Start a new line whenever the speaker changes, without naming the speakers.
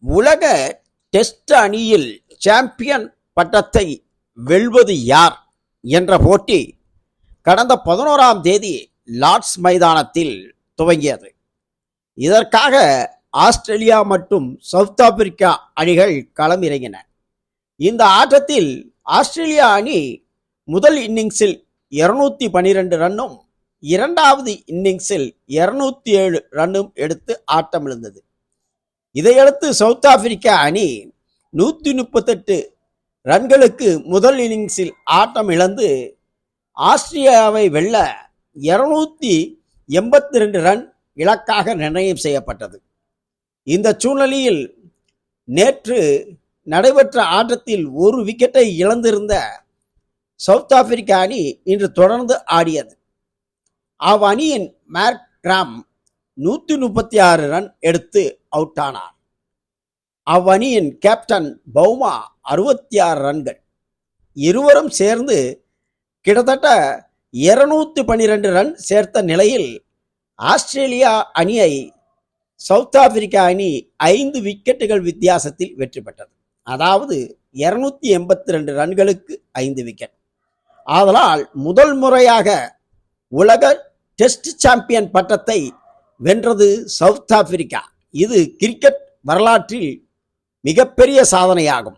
உலக டெஸ்ட் அணியில் சாம்பியன் பட்டத்தை வெல்வது யார் என்ற போட்டி கடந்த 11ஆம் தேதி லார்ட்ஸ் மைதானத்தில் துவங்கியது. இதற்காக ஆஸ்திரேலியா மற்றும் சவுத் ஆப்பிரிக்கா அணிகள் களமிறங்கின. இந்த ஆட்டத்தில் ஆஸ்திரேலியா அணி முதல் இன்னிங்ஸில் 212 ரன்னும் இரண்டாவது இன்னிங்ஸில் 207 ரன்னும் எடுத்து ஆட்டமிழந்தது. இதையடுத்து சவுத் ஆப்பிரிக்கா அணி 138 ரன்களுக்கு முதல் இன்னிங்ஸில் ஆட்டம் இழந்து ஆஸ்திரேலியாவை வெல்ல 282 ரன் இலக்காக நிர்ணயம் செய்யப்பட்டது. இந்த சூழ்நிலையில் நேற்று நடைபெற்ற ஆட்டத்தில் ஒரு விக்கெட்டை இழந்திருந்த சவுத் ஆப்பிரிக்கா அணி இன்று தொடர்ந்து ஆடியது. அவ்வணியின் மேக்ராம் 136 ரன் எடுத்து அவுட் ஆனார். அவ்வணியின் கேப்டன் பவுமா 66 ரன்கள். இருவரும் சேர்ந்து கிட்டத்தட்ட 212 ரன் சேர்த்த நிலையில் ஆஸ்திரேலியா அணியை சவுத் ஆப்பிரிக்கா அணி 5 விக்கெட்டுகள் வித்தியாசத்தில் வெற்றி பெற்றது. அதாவது 282 ரன்களுக்கு 5 விக்கெட். ஆதலால் முதல் முறையாக உலக டெஸ்ட் சாம்பியன் பட்டத்தை வென்றது சவுத் ஆப்பிரிக்கா. இது கிரிக்கெட் வரலாற்றில் மிகப்பெரிய சாதனையாகும்.